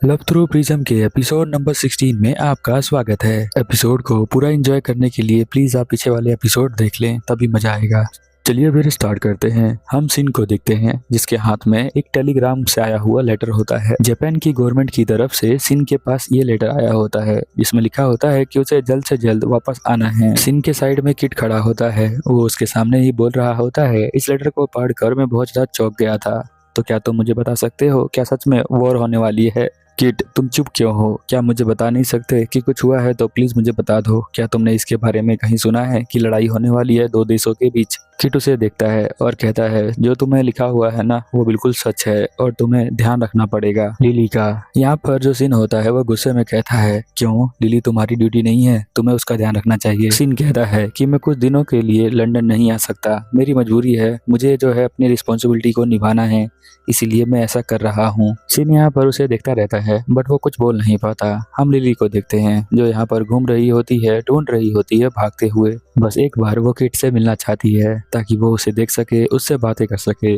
Love through prism के episode number 16 में आपका स्वागत है। एपिसोड को पूरा एंजॉय करने के लिए प्लीज आप पीछे वाले एपिसोड देख लें, तभी मजा आएगा। चलिए फिर स्टार्ट करते हैं। हम सिन को देखते हैं जिसके हाथ में एक टेलीग्राम से आया हुआ लेटर होता है। जापान की गवर्नमेंट की तरफ से सिन के पास ये लेटर आया होता है जिसमें लिखा होता है कि उसे जल्द से जल्द वापस आना है। सिन के साइड में किट खड़ा होता है, वो उसके सामने ही बोल रहा होता है, इस लेटर को पढ़कर मैं बहुत ज्यादा चौंक गया था। तो क्या तुम मुझे बता सकते हो क्या सच में वॉर होने वाली है? किट, तुम चुप क्यों हो? क्या मुझे बता नहीं सकते कि कुछ हुआ है? तो प्लीज मुझे बता दो। क्या तुमने इसके बारे में कहीं सुना है कि लड़ाई होने वाली है दो देशों के बीच? किट उसे देखता है और कहता है, जो तुम्हें लिखा हुआ है ना वो बिल्कुल सच है और तुम्हें ध्यान रखना पड़ेगा। लिली का यहाँ पर जो सीन होता है वो गुस्से में कहता है, क्यों लिली, तुम्हारी ड्यूटी नहीं है? तुम्हें उसका ध्यान रखना चाहिए। सीन कहता है कि मैं कुछ दिनों के लिए लंदन नहीं आ सकता, मेरी मजबूरी है, मुझे जो है अपनी रिस्पॉन्सिबिलिटी को निभाना है, इसीलिए मैं ऐसा कर रहा हूँ। सीन यहाँ पर उसे देखता रहता है बट वो कुछ बोल नहीं पाता। हम लिली को देखते हैं जो यहाँ पर घूम रही होती है, ढूंढ रही होती है भागते हुए। बस एक बार वो किट से मिलना चाहती है ताकि वो उसे देख सके, उससे बातें कर सके।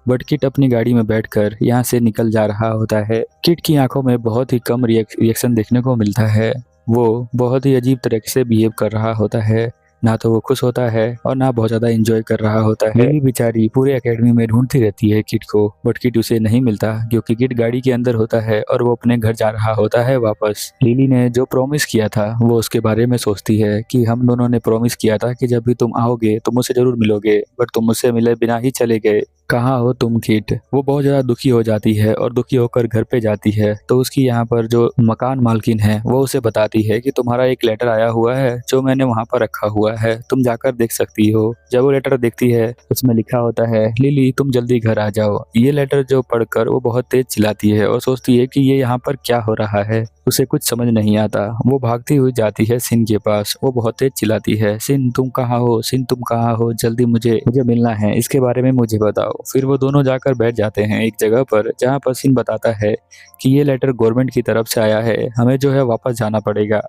बट किट अपनी गाड़ी में बैठकर यहाँ से निकल जा रहा होता है। किट की आंखों में बहुत ही कम रिएक्शन देखने को मिलता है। वो बहुत ही अजीब तरीके से बिहेव कर रहा होता है, ना तो वो खुश होता है और ना बहुत ज्यादा एंजॉय कर रहा होता है। लिली बेचारी पूरे एकेडमी में ढूंढती रहती है किट को, बट किट उसे नहीं मिलता क्योंकि किट गाड़ी के अंदर होता है और वो अपने घर जा रहा होता है वापस। लिली ने जो प्रॉमिस किया था वो उसके बारे में सोचती है कि हम दोनों ने प्रॉमिस किया था कि जब भी तुम आओगे तो मुझसे जरूर मिलोगे, बट तुम मुझसे मिले बिना ही चले गए। कहाँ हो तुम किट? वो बहुत ज्यादा दुखी हो जाती है और दुखी होकर घर पे जाती है तो उसकी यहाँ पर जो मकान मालकिन है वो उसे बताती है कि तुम्हारा एक लेटर आया हुआ है जो मैंने वहाँ पर रखा हुआ है, तुम जाकर देख सकती हो। जब वो लेटर देखती है उसमें लिखा होता है, लिली तुम जल्दी घर आ जाओ। ये लेटर जो पढ़कर वो बहुत तेज चिल्लाती है और सोचती है कि ये यहाँ पर क्या हो रहा है। उसे कुछ समझ नहीं आता। वो भागती हुई जाती है सिन के पास। वो बहुत तेज चिल्लाती है, सिन तुम कहाँ हो? सिन तुम कहाँ हो? जल्दी मुझे मिलना है, इसके बारे में मुझे बताओ। फिर वो दोनों जाकर बैठ जाते हैं एक जगह पर जहाँ पर सिन बताता है कि ये लेटर गवर्नमेंट की तरफ से आया है, हमें जो है वापस जाना पड़ेगा।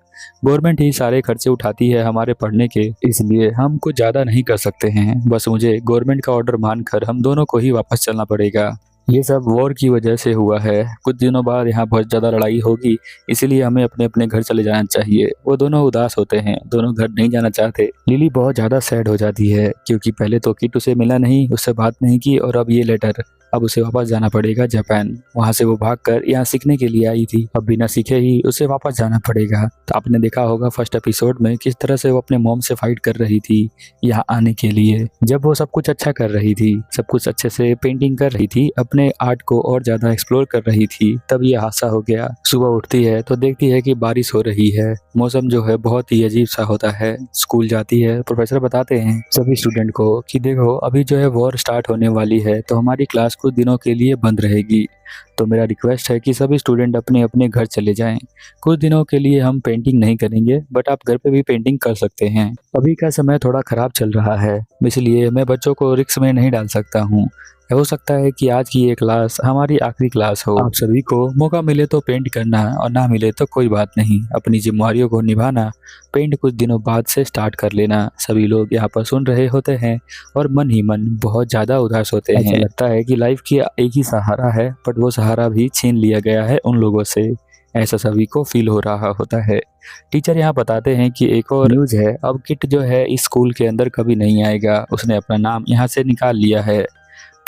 गवर्नमेंट ही सारे खर्चे उठाती है हमारे पढ़ने के, इसलिए हम कुछ ज्यादा नहीं कर सकते हैं। बस मुझे गवर्नमेंट का ऑर्डर मानकर हम दोनों को ही वापस चलना पड़ेगा। ये सब वॉर की वजह से हुआ है। कुछ दिनों बाद यहाँ बहुत ज्यादा लड़ाई होगी, इसीलिए हमें अपने अपने घर चले जाना चाहिए। वो दोनों उदास होते हैं, दोनों घर नहीं जाना चाहते। लिली बहुत ज्यादा सैड हो जाती है क्योंकि पहले तो किट उसे मिला नहीं, उससे बात नहीं की, और अब ये लेटर, अब उसे वापस जाना पड़ेगा जापान। वहां से वो भागकर यहाँ सीखने के लिए आई थी, अब बिना सीखे ही उसे वापस जाना पड़ेगा। तो आपने देखा होगा फर्स्ट एपिसोड में किस तरह से वो अपने मॉम से फाइट कर रही थी यहाँ आने के लिए। जब वो सब कुछ अच्छा कर रही थी, सब कुछ अच्छे से पेंटिंग कर रही थी, अपने आर्ट को और ज्यादा एक्सप्लोर कर रही थी, तब ये हादसा हो गया। सुबह उठती है तो देखती है कि बारिश हो रही है, मौसम जो है बहुत ही अजीब सा होता है। स्कूल जाती है, प्रोफेसर बताते हैं सभी स्टूडेंट को कि देखो अभी जो है वॉर स्टार्ट होने वाली है तो हमारी क्लास कुछ दिनों के लिए बंद रहेगी, तो मेरा रिक्वेस्ट है कि सभी स्टूडेंट अपने अपने घर चले जाएं। कुछ दिनों के लिए हम पेंटिंग नहीं करेंगे, बट आप घर पे भी पेंटिंग कर सकते हैं। अभी का समय थोड़ा खराब चल रहा है, इसलिए मैं बच्चों को रिस्क में नहीं डाल सकता हूँ। हो सकता है कि आज की ये क्लास हमारी आखिरी क्लास हो। आप सभी को मौका मिले तो पेंट करना और ना मिले तो कोई बात नहीं, अपनी जिम्मेवारियों को निभाना। पेंट कुछ दिनों बाद से स्टार्ट कर लेना। सभी लोग यहाँ पर सुन रहे होते हैं और मन ही मन बहुत ज्यादा उदास होते हैं। लगता है कि लाइफ की एक ही सहारा है, बट वो सहारा भी छीन लिया गया है उन लोगों से, ऐसा सभी को फील हो रहा होता है। टीचर यहाँ बताते हैं कि एक और न्यूज है, अब किट जो है इस स्कूल के अंदर कभी नहीं आएगा, उसने अपना नाम यहाँ से निकाल लिया है।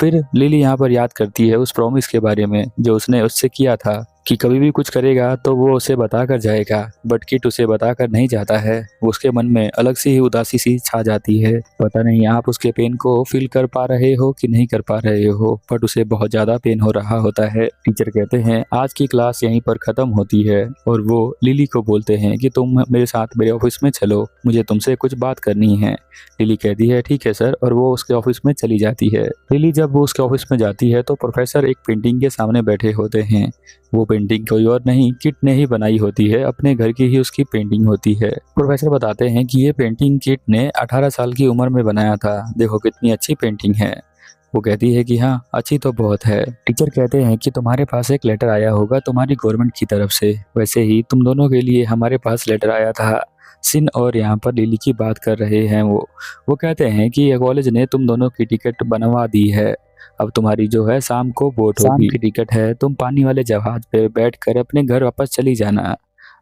फिर लिली यहाँ पर याद करती है उस प्रॉमिस के बारे में जो उसने उससे किया था कि कभी भी कुछ करेगा तो वो उसे बताकर जाएगा, बट किट उसे बताकर नहीं जाता है। उसके मन में अलग सी ही उदासी सी छा जाती है। पता नहीं आप उसके पेन को फील कर पा रहे हो कि नहीं कर पा रहे हो, बट उसे बहुत ज्यादा पेन हो रहा होता है। टीचर कहते हैं आज की क्लास यहीं पर खत्म होती है और वो लिली को बोलते हैं कि तुम मेरे साथ मेरे ऑफिस में चलो, मुझे तुमसे कुछ बात करनी है। लिली कहती है ठीक है सर, और वो उसके ऑफिस में चली जाती है। लिली जब वो उसके ऑफिस में जाती है तो प्रोफेसर एक पेंटिंग के सामने बैठे होते हैं। वो पेंटिंग कोई और नहीं, किट ने ही बनाई होती है, अपने घर की ही उसकी पेंटिंग होती है। प्रोफेसर बताते हैं कि ये पेंटिंग किट ने 18 साल की उम्र में बनाया था, देखो कितनी अच्छी पेंटिंग है। वो कहती है कि हाँ अच्छी तो बहुत है। टीचर कहते हैं कि तुम्हारे पास एक लेटर आया होगा तुम्हारी गवर्नमेंट की तरफ से, वैसे ही तुम दोनों के लिए हमारे पास लेटर आया था। सिन और यहाँ पर लिली की बात कर रहे हैं। वो कहते हैं कि कॉलेज ने तुम दोनों की टिकट बनवा दी है, अब तुम्हारी जो है शाम को बोट होगी, शाम की टिकट है, तुम पानी वाले जहाज पे बैठकर अपने घर वापस चली जाना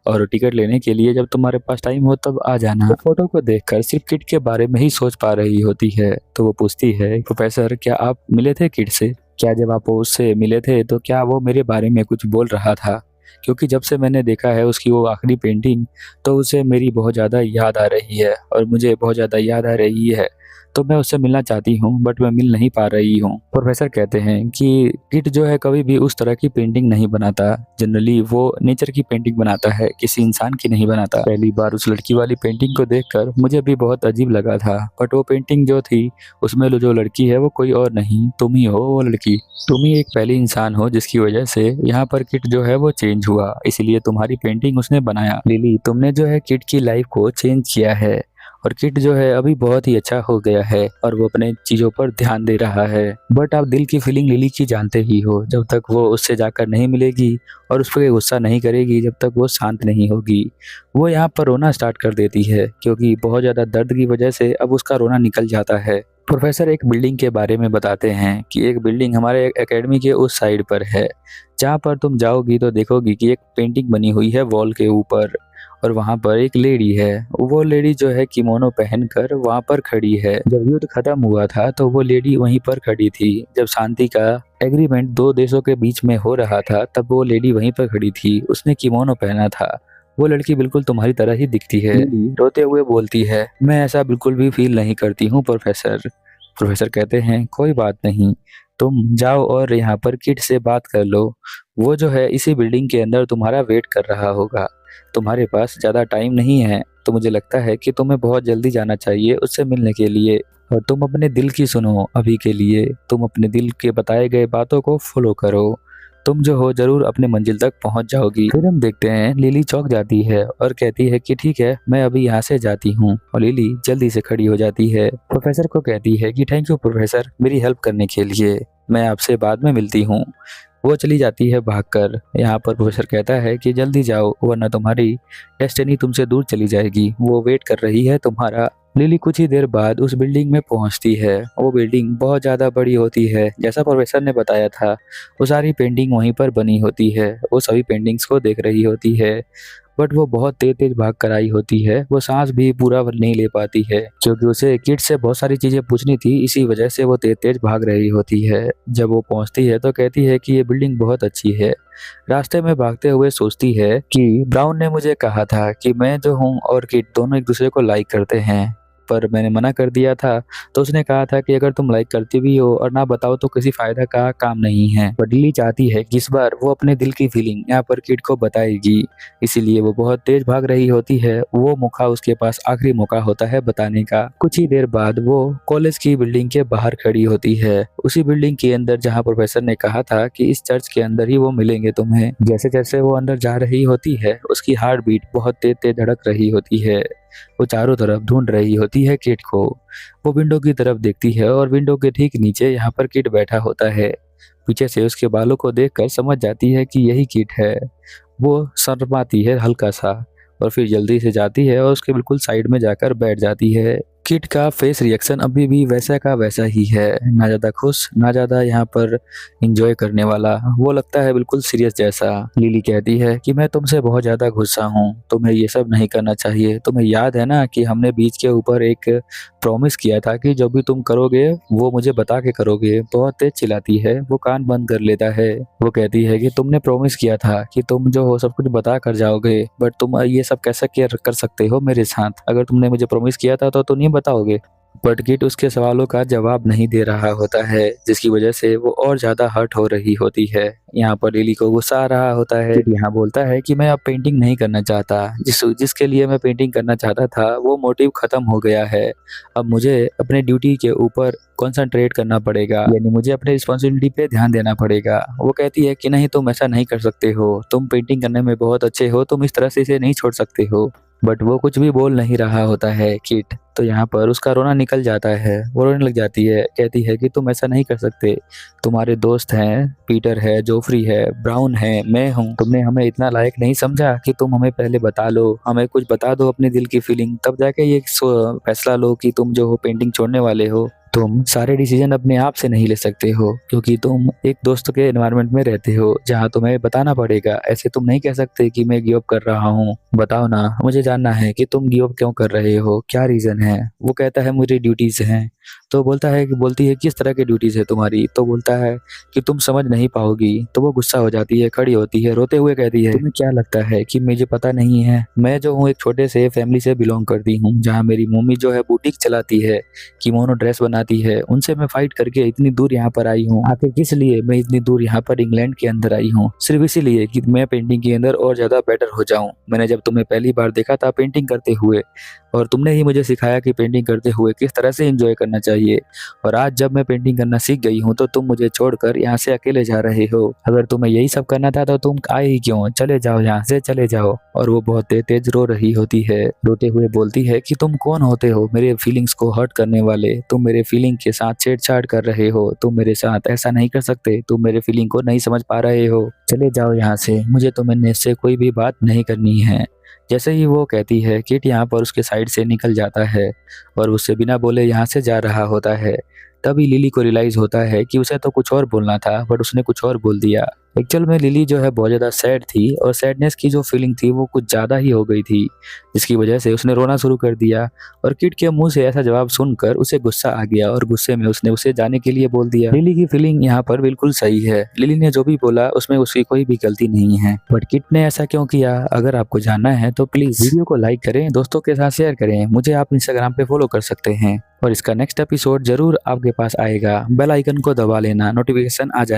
और टिकट लेने के लिए जब तुम्हारे पास टाइम हो तब आ जाना। वो फोटो को देखकर सिर्फ किट के बारे में ही सोच पा रही होती है, तो वो पूछती है, प्रोफेसर क्या आप मिले थे किट से? क्या जब आप उससे मिले थे तो क्या वो मेरे बारे में कुछ बोल रहा था? क्योंकि जब से मैंने देखा है उसकी वो आखिरी पेंटिंग, तो उसे मेरी बहुत ज़्यादा याद आ रही है और मुझे बहुत ज़्यादा याद आ रही है, तो मैं उससे मिलना चाहती हूँ बट मैं मिल नहीं पा रही हूँ। प्रोफेसर कहते हैं कि किट जो है कभी भी उस तरह की पेंटिंग नहीं बनाता, जनरली वो नेचर की पेंटिंग बनाता है, किसी इंसान की नहीं बनाता। पहली बार उस लड़की वाली पेंटिंग को देखकर मुझे भी बहुत अजीब लगा था, बट वो पेंटिंग जो थी उसमें जो लड़की है वो कोई और नहीं, तुम ही हो वो लड़की। तुम ही एक पहली इंसान हो जिसकी वजह से यहाँ पर किट जो है वो चेंज हुआ, इसलिए तुम्हारी पेंटिंग उसने बनाया। लिली, तुमने जो है किट की लाइफ को चेंज किया है और किट जो है अभी बहुत ही अच्छा हो गया है और वो अपने चीजों पर ध्यान दे रहा है। बट आप दिल की फीलिंग लिली की जानते ही हो, जब तक वो उससे जाकर नहीं मिलेगी और उस पर गुस्सा नहीं करेगी, जब तक वो शांत नहीं होगी, वो यहाँ पर रोना स्टार्ट कर देती है क्योंकि बहुत ज़्यादा दर्द की वजह से अब उसका रोना निकल जाता है। प्रोफेसर एक बिल्डिंग के बारे में बताते हैं कि एक बिल्डिंग हमारे एकेडमी के उस साइड पर है, जहाँ पर तुम जाओगी तो देखोगी कि एक पेंटिंग बनी हुई है वॉल के ऊपर और वहाँ पर एक लेडी है। वो लेडी जो है किमोनो पहनकर वहाँ पर खड़ी है। जब युद्ध खत्म हुआ था तो वो लेडी वहीं पर खड़ी थी। जब शांति का एग्रीमेंट दो देशों के बीच में हो रहा था तब वो लेडी वहीं पर खड़ी थी, उसने किमोनो पहना था। वो लड़की बिल्कुल तुम्हारी तरह ही दिखती है। रोते हुए बोलती है, मैं ऐसा बिल्कुल भी फील नहीं करती हूँ प्रोफेसर। प्रोफेसर कहते हैं, कोई बात नहीं, तुम जाओ और यहाँ पर किट से बात कर लो। वो जो है इसी बिल्डिंग के अंदर तुम्हारा वेट कर रहा होगा। तुम्हारे पास ज़्यादा टाइम नहीं है, तो मुझे लगता है कि तुम्हें बहुत जल्दी जाना चाहिए उससे मिलने के लिए। और तुम अपने दिल की सुनो अभी के लिए, तुम अपने दिल के बताए गए बातों को फॉलो करो, तुम जो हो जरूर अपने मंजिल तक पहुंच जाओगी। फिर हम देखते हैं लिली चौंक जाती है और कहती है कि ठीक है, मैं अभी यहाँ से जाती हूँ। और लिली जल्दी से खड़ी हो जाती है, प्रोफेसर को कहती है कि थैंक यू प्रोफेसर मेरी हेल्प करने के लिए, मैं आपसे बाद में मिलती हूँ। वो चली जाती है भागकर। यहाँ पर प्रोफेसर कहता है कि जल्दी जाओ वरना तुम्हारी डेस्टिनी तुमसे दूर चली जाएगी, वो वेट कर रही है तुम्हारा। लिली कुछ ही देर बाद उस बिल्डिंग में पहुंचती है। वो बिल्डिंग बहुत ज़्यादा बड़ी होती है, जैसा प्रोफेसर ने बताया था वो सारी पेंटिंग वहीं पर बनी होती है। वो सभी पेंटिंग्स को देख रही होती है, बट वो बहुत तेज तेज भाग कर आई होती है। वो सांस भी पूरा नहीं ले पाती है क्योंकि उसे किट से बहुत सारी चीजें पूछनी थी, इसी वजह से वो तेज तेज भाग रही होती है। जब वो पहुंचती है तो कहती है कि ये बिल्डिंग बहुत अच्छी है। रास्ते में भागते हुए सोचती है कि ब्राउन ने मुझे कहा था कि मैं जो हूँ और किट दोनों एक दूसरे को लाइक करते हैं, पर मैंने मना कर दिया था। तो उसने कहा था कि अगर तुम लाइक करती भी हो और ना बताओ तो किसी फायदा का काम नहीं है। पर लिली चाहती है कि इस बार वो अपने दिल की फीलिंग यहाँ पर किड को बताएगी, इसीलिए वो बहुत तेज भाग रही होती है। वो मौका उसके पास आखिरी मौका होता है बताने का। कुछ ही देर बाद वो कॉलेज की बिल्डिंग के बाहर खड़ी होती है, उसी बिल्डिंग के अंदर जहाँ प्रोफेसर ने कहा था कि इस चर्च के अंदर ही वो मिलेंगे तुम्हें। जैसे जैसे वो अंदर जा रही होती है उसकी हार्ट बीट बहुत तेज तेज धड़क रही होती है। वो चारों तरफ ढूंढ रही होती है किट को। वो विंडो की तरफ देखती है और विंडो के ठीक नीचे यहाँ पर किट बैठा होता है। पीछे से उसके बालों को देखकर समझ जाती है कि यही किट है। वो शर्माती है हल्का सा और फिर जल्दी से जाती है और उसके बिल्कुल साइड में जाकर बैठ जाती है। किट का फेस रिएक्शन अभी भी वैसा का वैसा ही है, ना ज़्यादा खुश ना ज़्यादा यहाँ पर इंजॉय करने वाला। वो लगता है बिल्कुल सीरियस जैसा। लिली कहती है कि मैं तुमसे बहुत ज़्यादा गुस्सा हूँ, तुम्हें ये सब नहीं करना चाहिए। तुम्हें याद है ना कि हमने बीच के ऊपर एक प्रॉमिस किया था कि जो भी तुम करोगे वो मुझे बता के करोगे। बहुत तेज चिल्लाती है, वो कान बंद कर लेता है। वो कहती है कि तुमने प्रॉमिस किया था कि तुम जो हो सब कुछ बता कर जाओगे, बट तुम ये सब कैसे कर सकते हो मेरे साथ? अगर तुमने मुझे प्रॉमिस किया था तो नहीं बताओगे? बट किट उसके सवालों का जवाब नहीं दे रहा होता है, जिसकी वजह से वो और ज्यादा हर्ट हो रही होती है। यहाँ पर लिली को गुस्सा आ रहा होता है। किट यहाँ बोलता है कि मैं अब पेंटिंग नहीं करना चाहता, जिसके लिए मैं पेंटिंग करना चाहता था वो मोटिव खत्म हो गया है। अब मुझे अपने ड्यूटी के ऊपर कंसंट्रेट करना पड़ेगा, यानी मुझे अपने रिस्पॉन्सिबिलिटी पे ध्यान देना पड़ेगा। वो कहती है कि नहीं, तुम ऐसा नहीं कर सकते हो, तुम पेंटिंग करने में बहुत अच्छे हो, तुम इस तरह से इसे नहीं छोड़ सकते हो। बट वो कुछ भी बोल नहीं रहा होता है किट। तो यहाँ पर उसका रोना निकल जाता है, वो रोने लग जाती है। कहती है कि तुम ऐसा नहीं कर सकते, तुम्हारे दोस्त हैं, पीटर है, जोफ्री है, ब्राउन है, मैं हूँ। तुमने हमें इतना लायक नहीं समझा कि तुम हमें पहले बता लो, हमें कुछ बता दो अपने दिल की फीलिंग, तब जाके ये फैसला लो कि तुम जो हो पेंटिंग छोड़ने वाले हो। तुम सारे डिसीजन अपने आप से नहीं ले सकते हो क्योंकि तुम एक दोस्त के एनवायरनमेंट में रहते हो जहाँ तुम्हें बताना पड़ेगा। ऐसे तुम नहीं कह सकते कि मैं गिव अप कर रहा हूँ। बताओ ना, मुझे जानना है कि तुम गिव अप क्यों कर रहे हो, क्या रीजन है। वो कहता है मुझे ड्यूटीज हैं। तो बोलती है किस तरह की ड्यूटीज है तुम्हारी। तो बोलता है कि तुम समझ नहीं पाओगी। तो वो गुस्सा हो जाती है, खड़ी होती है, रोते हुए कहती है तुम्हें क्या लगता है कि मुझे पता नहीं है। मैं जो हूँ एक छोटे से फैमिली से बिलोंग करती हूँ जहाँ मेरी मम्मी जो है बुटीक चलाती है, किमोनो ड्रेस बनाती है। उनसे मैं फाइट करके इतनी दूर यहाँ पर आई हूँ। आखिर किस लिए मैं इतनी दूर यहाँ पर इंग्लैंड के अंदर आई हूँ? सिर्फ इसीलिए कि मैं पेंटिंग के अंदर और ज्यादा बेटर हो जाऊँ। मैंने जब तुम्हें पहली बार देखा था पेंटिंग करते हुए, और तुमने ही मुझे सिखाया कि पेंटिंग करते हुए किस तरह से एंजॉय करना चाहिए। और आज जब मैं पेंटिंग करना सीख गई हूँ तो तुम मुझे छोड़कर यहाँ से अकेले जा रहे हो। अगर तुम्हें यही सब करना था तो तुम आए ही क्यों? चले जाओ यहाँ से, चले जाओ। और वो बहुत तेज रो रही होती है, रोते हुए बोलती है कि तुम कौन होते हो मेरे फीलिंग्स को हर्ट करने वाले? तुम मेरे फीलिंग के साथ छेड़छाड़ कर रहे हो। तुम मेरे साथ ऐसा नहीं कर सकते। तुम मेरे फीलिंग को नहीं समझ पा रहे हो। चले जाओ यहाँ से, मुझे तुमने से कोई भी बात नहीं करनी है। जैसे ही वो कहती है, किट यहाँ पर उसके साइड से निकल जाता है और उससे बिना बोले यहाँ से जा रहा होता है। तभी लिली को रियलाइज होता है कि उसे तो कुछ और बोलना था बट उसने कुछ और बोल दिया। एक्चुअल में लिली जो है बहुत ज़्यादा सैड थी और सैडनेस की जो फीलिंग थी वो कुछ ज़्यादा ही हो गई थी, जिसकी वजह से उसने रोना शुरू कर दिया। और किट के मुंह से ऐसा जवाब सुनकर उसे गुस्सा आ गया और गुस्से में उसने उसे जाने के लिए बोल दिया। लिली की फीलिंग यहाँ पर बिल्कुल सही है। लिली ने जो भी बोला उसमें उसकी कोई भी गलती नहीं है, बट किट ने ऐसा क्यों किया? अगर आपको जानना है तो प्लीज वीडियो को लाइक करें, दोस्तों के साथ शेयर करें। मुझे आप इंस्टाग्राम पे फॉलो कर सकते हैं और इसका नेक्स्ट एपिसोड जरूर आपके पास आएगा। बेल आइकन को दबा लेना, नोटिफिकेशन आ जाए।